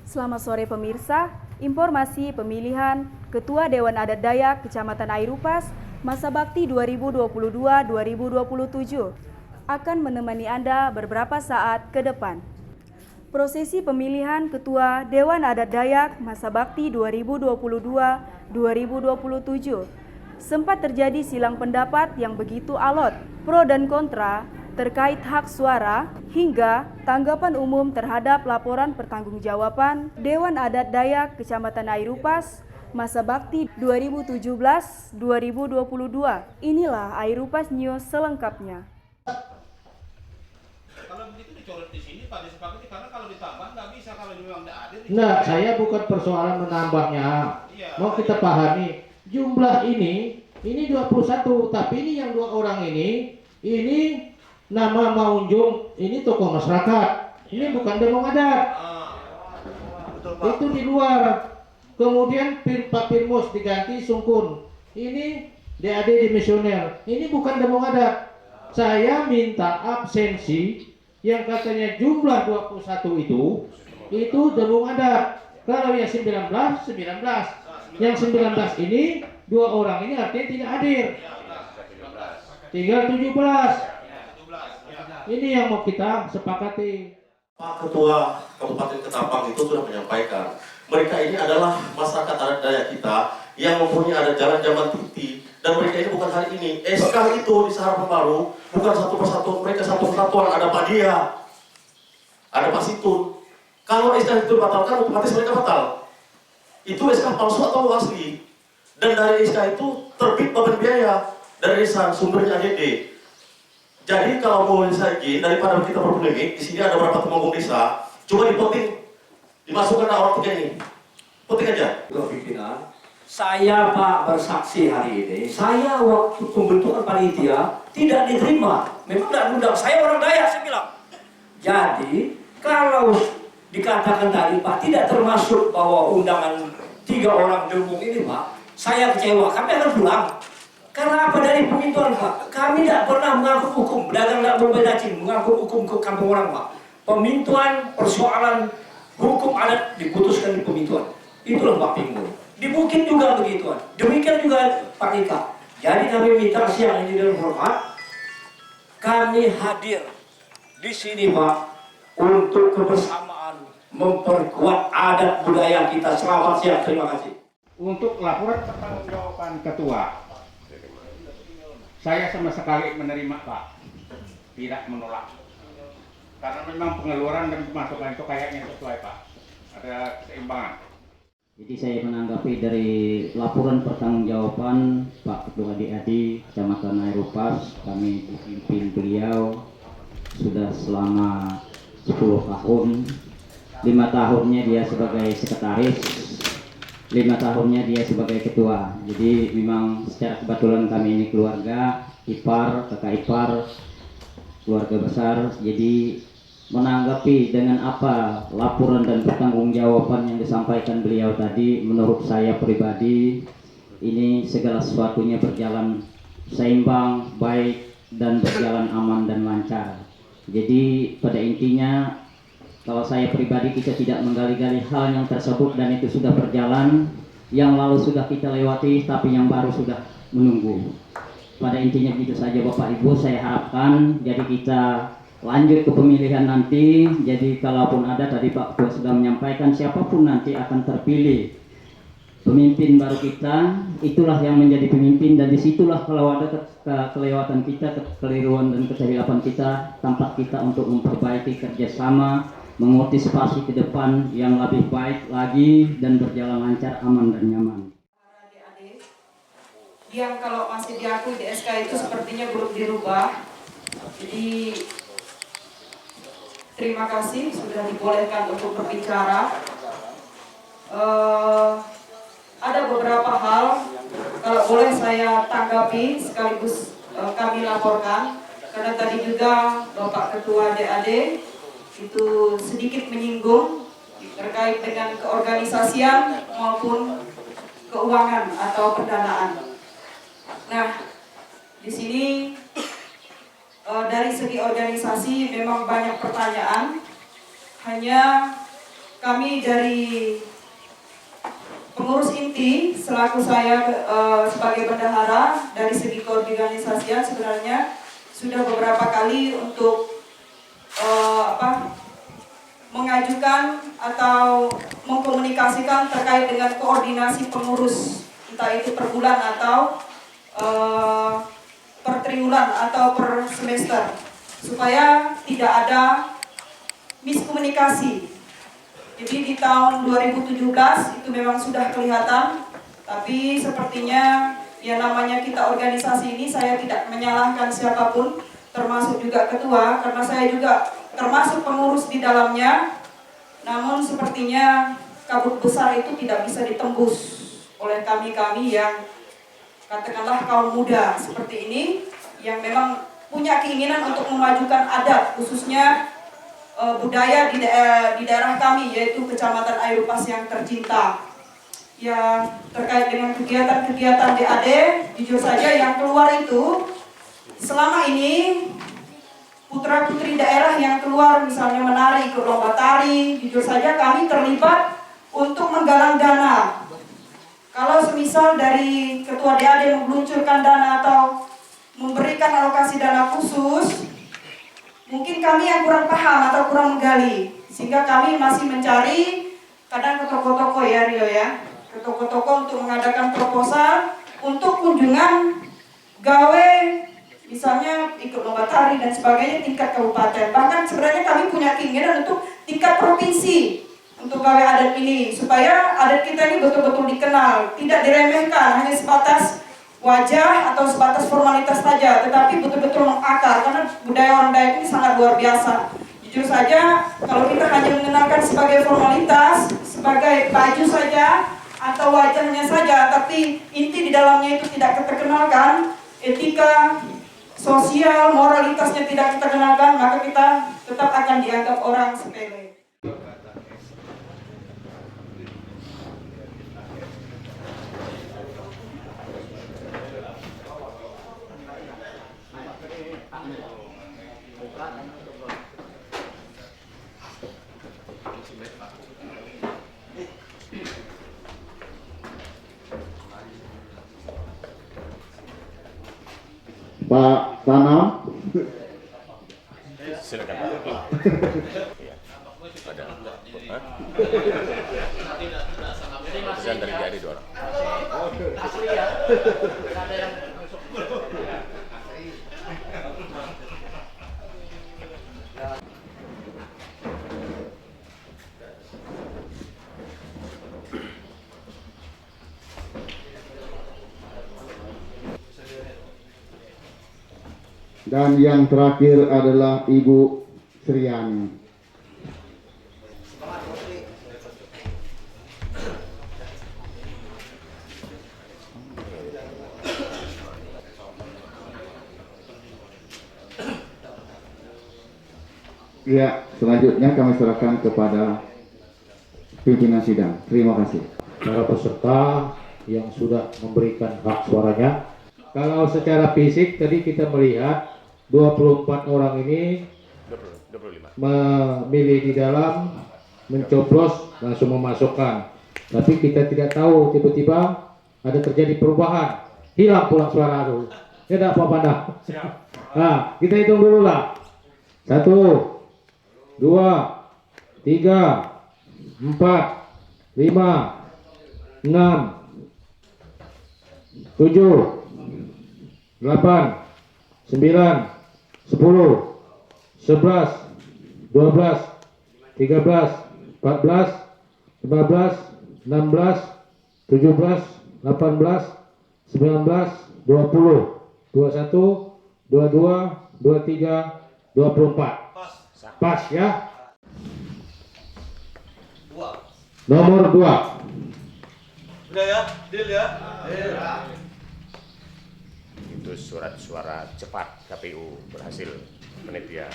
Selamat sore pemirsa, informasi pemilihan Ketua Dewan Adat Dayak Kecamatan Airupas masa bakti 2022-2027 akan menemani Anda beberapa saat ke depan. Prosesi pemilihan Ketua Dewan Adat Dayak masa bakti 2022-2027 sempat terjadi silang pendapat yang begitu alot, pro dan kontra terkait hak suara hingga tanggapan umum terhadap laporan pertanggungjawaban Dewan Adat Dayak Kecamatan Airupas masa bakti 2017-2022. Inilah Airupas News selengkapnya. Kalau begitu dicoret di sini Pak, disepakati karena kalau ditambah nggak bisa kalau memang tidak ada. Nah, saya bukan persoalan menambahnya. Iya, Mau kita pahami jumlah ini 21, tapi ini yang 2 orang ini nama Maunjung, ini tokoh masyarakat. Ini bukan demong adat. Betul, Pak. Itu di luar. Kemudian Pak Firmus diganti Sungkun. Ini DAD dimisioner. Ini bukan demong adat. Saya minta absensi yang katanya jumlah 21 itu demung adat. Kalau yang 19. Yang 19 ini 2 orang ini artinya tidak hadir. Tinggal 17. Ini yang mau kita sepakati. Pak Ketua Kabupaten Ketapang itu sudah menyampaikan, mereka ini adalah masyarakat adat Dayak kita yang mempunyai adat jalan zaman titi, dan mereka ini bukan hari ini. SK itu di Sahara Baru bukan satu persatuan, mereka satu kesatuan. Ada Pak Dia, ada Pak Situn. Kalau SK itu dibatalkan, otomatis mereka batal. Itu SK palsu atau asli? Dan dari SK itu terbit beban biaya dari desa, sumbernya ADD. Jadi kalau mau saya izin, daripada kita berpolemik, di sini ada beberapa temanggung desa, coba dipoting, dimasukkan orang 3 ini, poting aja. Pimpinan, saya Pak bersaksi hari ini, saya waktu pembentukan panitia tidak diterima, memang tidak undang, saya orang Dayak saya bilang. Jadi kalau dikatakan tadi Pak tidak termasuk bahwa undangan 3 orang dukung ini Pak, saya kecewa, kami akan pulang. Karena apa dari pemintuan Pak? Kami tidak pernah mengaku hukum, pedagang tidak berbeda cing, mengaku hukum ke kampung orang Pak. Pemintuan, persoalan hukum adat diputuskan di pemintuan. Itulah Pak Pinggul. Di Bukit juga begituan. Demikian juga Pak Ika. Jadi kami minta siang ini dengan hormat, kami hadir di sini Pak untuk kebersamaan memperkuat adat budaya kita. Selamat siang, terima kasih. Untuk laporan pertanggungjawaban ketua, saya sama sekali menerima Pak, tidak menolak, karena memang pengeluaran dan pemasukan itu kayaknya sesuai Pak, ada keseimbangan. Jadi saya menanggapi dari laporan pertanggungjawaban Pak Ketua DAD Kecamatan Airupas, kami dipimpin beliau sudah selama 10 tahun, 5 tahunnya dia sebagai sekretaris, 5 tahunnya dia sebagai ketua. Jadi memang secara kebetulan kami ini keluarga ipar, kakak ipar, keluarga besar. Jadi menanggapi dengan apa laporan dan pertanggungjawaban yang disampaikan beliau tadi, menurut saya pribadi ini segala sesuatunya berjalan seimbang, baik dan berjalan aman dan lancar. Jadi pada intinya kalau saya pribadi kita tidak menggali-gali hal yang tersebut dan itu sudah berjalan, yang lalu sudah kita lewati tapi yang baru sudah menunggu. Pada intinya begitu saja Bapak Ibu, saya harapkan jadi kita lanjut ke pemilihan nanti. Jadi kalaupun ada tadi Pak Ketua sudah menyampaikan siapapun nanti akan terpilih pemimpin baru kita, itulah yang menjadi pemimpin, dan disitulah kalau ada kelewatan kita, kekeliruan dan kehilafan kita, tempat kita untuk memperbaiki kerjasama, mengantisipasi ke depan yang lebih baik lagi dan berjalan lancar, aman dan nyaman. Yang kalau masih diakui di SK itu sepertinya belum dirubah. Jadi terima kasih sudah dibolehkan untuk berbicara. Ada beberapa hal kalau boleh saya tanggapi sekaligus kami laporkan, karena tadi juga Bapak Ketua DAD itu sedikit menyinggung terkait dengan keorganisasian maupun keuangan atau pendanaan. Nah, di sini dari segi organisasi memang banyak pertanyaan, hanya kami dari pengurus inti selaku saya sebagai bendahara dari segi keorganisasian sebenarnya sudah beberapa kali untuk mengajukan atau mengkomunikasikan terkait dengan koordinasi pengurus, entah itu per bulan atau per triwulan atau per semester, supaya tidak ada miskomunikasi. Jadi di tahun 2017 itu memang sudah kelihatan, tapi sepertinya ya namanya kita organisasi ini, saya tidak menyalahkan siapapun, termasuk juga ketua, karena saya juga termasuk pengurus di dalamnya. Namun sepertinya kabut besar itu tidak bisa ditembus oleh kami-kami yang katakanlah kaum muda seperti ini, yang memang punya keinginan untuk memajukan adat, khususnya budaya di daerah kami, yaitu Kecamatan Airupas yang tercinta. Ya, terkait dengan kegiatan-kegiatan DAD, jujur saja yang keluar itu selama ini putra-putri daerah yang keluar misalnya menari ikut lomba tari, jujur saja kami terlibat untuk menggalang dana. Kalau semisal dari ketua DAD meluncurkan dana atau memberikan alokasi dana khusus, mungkin kami yang kurang paham atau kurang menggali, sehingga kami masih mencari kadang ke toko-toko ya Rio ya, ke toko-toko untuk mengadakan proposal untuk kunjungan gawe, misalnya ikut lomba tari dan sebagainya tingkat kabupaten. Bahkan sebenarnya kami punya keinginan untuk tingkat provinsi untuk gawe adat ini, supaya adat kita ini betul-betul dikenal, tidak diremehkan hanya sebatas wajah atau sebatas formalitas saja, tetapi betul-betul mengakar, karena budaya orang Dayak ini sangat luar biasa. Jujur saja, kalau kita hanya mengenalkan sebagai formalitas, sebagai baju saja atau wajahnya saja, tapi inti di dalamnya itu tidak kita kenalkan, etika, sosial, moralitasnya tidak kita kenalkan, maka kita tetap akan dianggap orang sepele. Pak Tanam. Silakan. Keputusan dari jadi 2 orang. Dan yang terakhir adalah Ibu Sriani. Ya, selanjutnya kami serahkan kepada pimpinan sidang. Terima kasih. Para peserta yang sudah memberikan hak suaranya. Kalau secara fisik tadi kita melihat 24 orang ini 25. memilih di dalam, mencoblos, langsung memasukkan. Tapi kita tidak tahu, tiba-tiba ada terjadi perubahan, hilang pulang suara itu. Ya tidak apa-apa dah. Nah, kita hitung dulu lah. 1, 2, 3, 4, 5, 6, 7, 8, 9, 10, 11, 12, 13, 14, 15, 16, 17, 18, 19, 20, 21, 22, 23, 24. Pas ya. Nomor 2. Udah ya, deal ya. Itu surat suara cepat KPU berhasil penitia.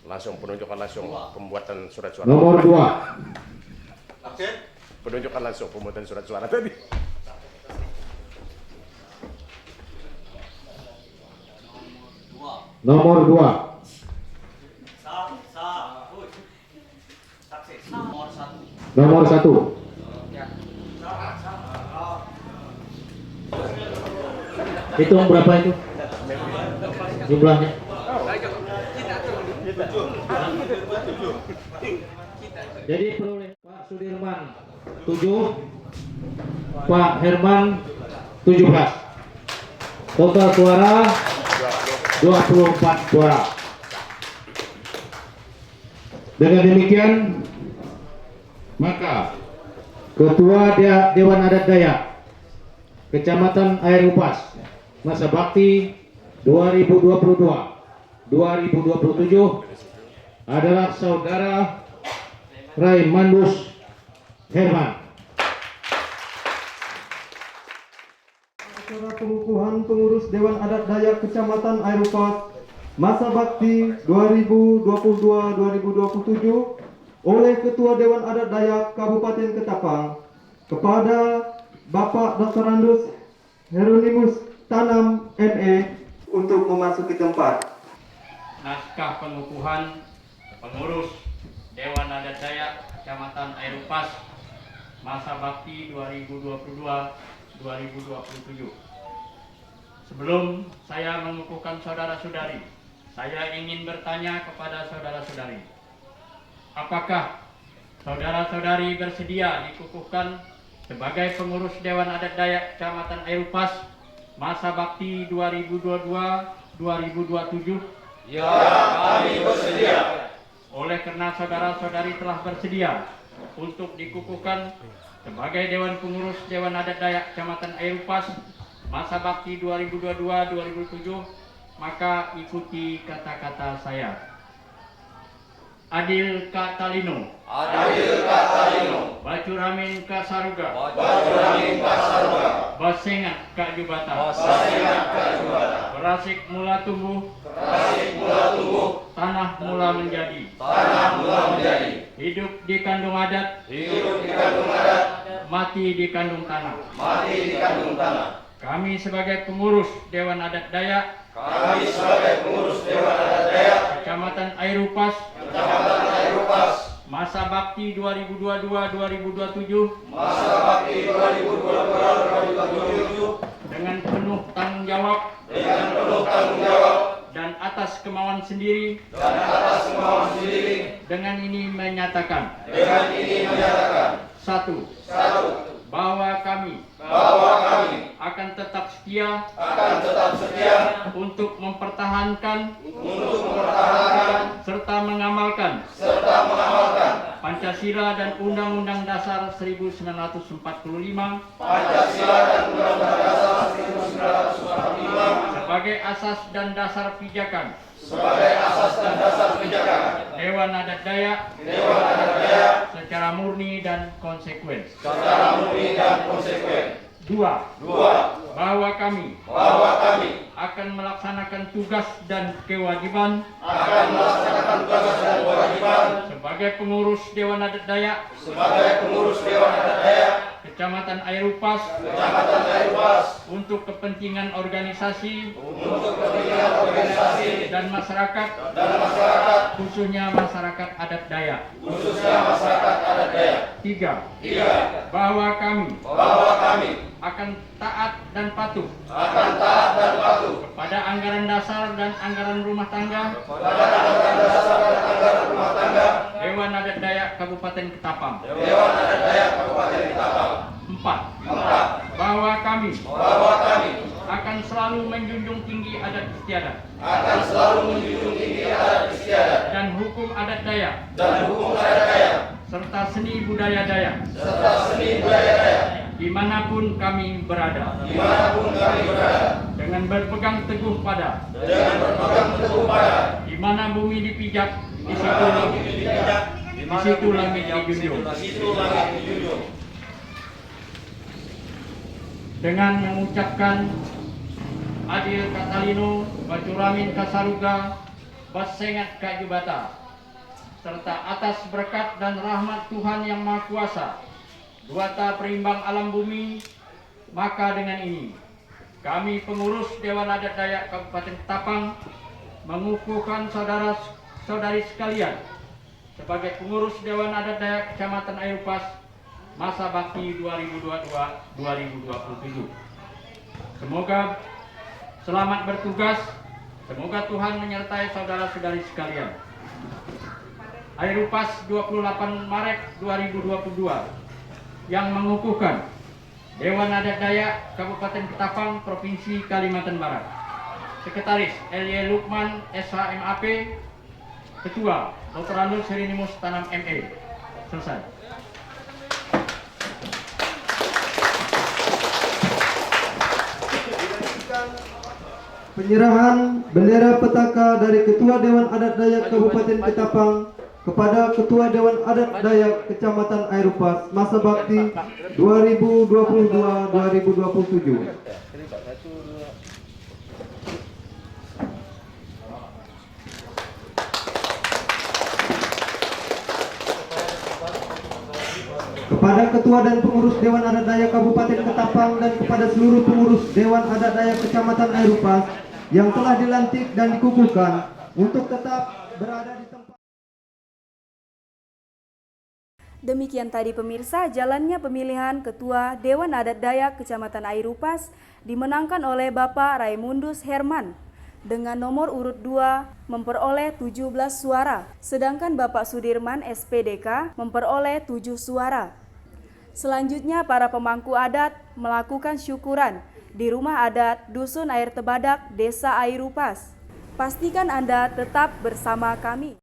Langsung penunjukan langsung pembuatan surat suara. Nomor 2. Oke. Penunjukan langsung pembuatan surat suara tadi. Nomor 2. Nomor 1. Hitung berapa itu? Jumlahnya? Jadi peroleh Pak Sudirman 7, Pak Herman 17. Total suara 24 suara. Dengan demikian, maka Ketua Dewan Adat Dayak Kecamatan Air Upas masa bakti 2022-2027 adalah Saudara Raimandus Herman. Acara pengukuhan pengurus Dewan Adat Dayak Kecamatan Air Upas masa bakti 2022-2027 oleh Ketua Dewan Adat Dayak Kabupaten Ketapang kepada Bapak Dr. Andus Heronimus Tanam ME untuk memasuki tempat. Naskah pengukuhan pengurus Dewan Adat Dayak Kecamatan Air Upas masa bakti 2022-2027. Sebelum saya mengukuhkan saudara-saudari, saya ingin bertanya kepada saudara-saudari, apakah saudara-saudari bersedia dikukuhkan sebagai pengurus Dewan Adat Dayak Kecamatan Air Upas masa bakti 2022-2027? Ya, kami bersedia. Oleh karena saudara-saudari telah bersedia untuk dikukuhkan sebagai Dewan Pengurus Dewan Adat Dayak Kecamatan Air Upas masa bakti 2022-2027, maka ikuti kata-kata saya. Adil Katalino, Adil Katalino, Bacuramin Kasaruga, Bacuramin Kasaruga, Basengat Kajubata, Basengat Kajubata, Berasik mula tumbuh, Berasik mula tumbuh, tanah mula menjadi, tanah mula menjadi, hidup di kandung adat, hidup di kandung adat, mati di kandung tanah. mati di kandung tanah. Kami sebagai pengurus Dewan Adat Dayak, Kami sebagai pengurus Dewan Adat Dayak Kecamatan Air Upas, Kecamatan Air Upas, masa bakti 2022-2027, masa bakti 2022-2027, dengan penuh tanggung jawab dengan penuh tanggung jawab dan atas kemauan sendiri, dan atas kemauan sendiri, dengan ini menyatakan, satu, bahwa kami akan tetap setia untuk mempertahankan serta mengamalkan Pancasila dan Undang-Undang Dasar 1945 sebagai asas dan dasar pijakan Dewan Adat Dayak secara murni dan konsekuen. Dua, bahwa kami akan melaksanakan tugas dan kewajiban sebagai pengurus Dewan Adat Dayak Kecamatan Air Upas untuk kepentingan organisasi dan masyarakat, khususnya masyarakat adat Dayak. Tiga, bahwa kami akan taat dan patuh kepada anggaran dasar dan anggaran rumah tangga Dewan Adat Dayak Kabupaten Ketapang. Empat, bahwa kami akan selalu menjunjung tinggi adat istiadat dan hukum adat Dayak serta seni budaya Dayak dimanapun kami berada, dengan berpegang teguh pada di mana bumi dipijak, di situ langit dijunjung. Dengan mengucapkan Adil Katalino, Bacuramin Kasaruga, Basengat Kajubata, serta atas berkat dan rahmat Tuhan Yang Maha Kuasa, Duata Perimbang Alam Bumi, maka dengan ini kami pengurus Dewan Adat Dayak Kabupaten Ketapang mengukuhkan saudara-saudari sekalian sebagai pengurus Dewan Adat Dayak Kecamatan Airupas masa bakti 2022-2027. Semoga selamat bertugas. Semoga Tuhan menyertai saudara-saudari sekalian. Airupas 28 Maret 2022 yang mengukuhkan Dewan Adat Dayak Kabupaten Ketapang, Provinsi Kalimantan Barat. Sekretaris L.Y. Lukman, SHMAP. Ketua Dr. Andus Herinimus Tanam MA. Selesai. Penyerahan bendera petaka dari Ketua Dewan Adat Dayak Kabupaten Ketapang kepada Ketua Dewan Adat Dayak Kecamatan Airupas masa bakti 2022-2027. Kepada Ketua dan Pengurus Dewan Adat Dayak Kabupaten Ketapang dan kepada seluruh pengurus Dewan Adat Dayak Kecamatan Airupas yang telah dilantik dan dikukuhkan untuk tetap berada di tempat. Demikian tadi pemirsa, jalannya pemilihan Ketua Dewan Adat Dayak Kecamatan Airupas dimenangkan oleh Bapak Raimundus Herman dengan nomor urut 2 memperoleh 17 suara, sedangkan Bapak Sudirman SPDK memperoleh 7 suara. Selanjutnya para pemangku adat melakukan syukuran di rumah adat Dusun Air Tebadak, Desa Airupas. Pastikan Anda tetap bersama kami.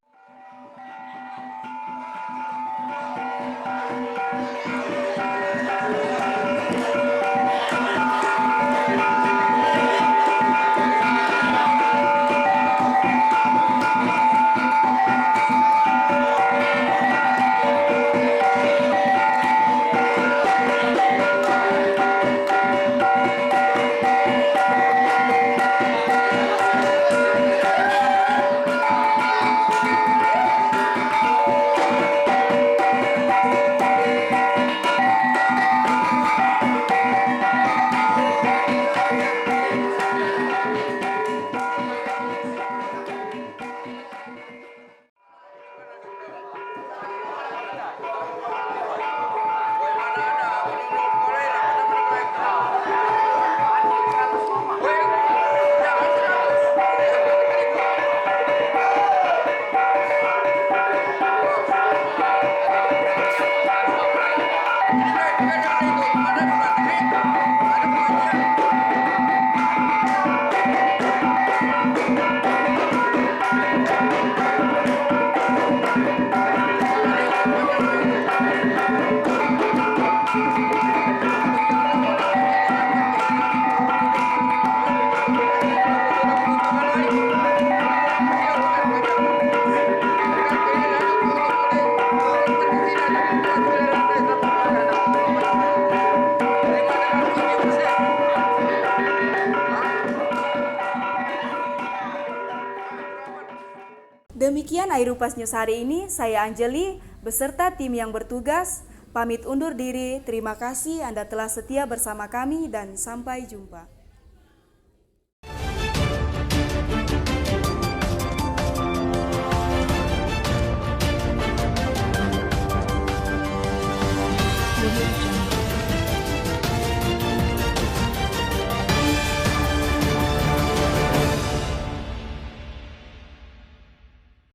Demikian Airupas News hari ini, saya Anjeli beserta tim yang bertugas pamit undur diri. Terima kasih Anda telah setia bersama kami dan sampai jumpa.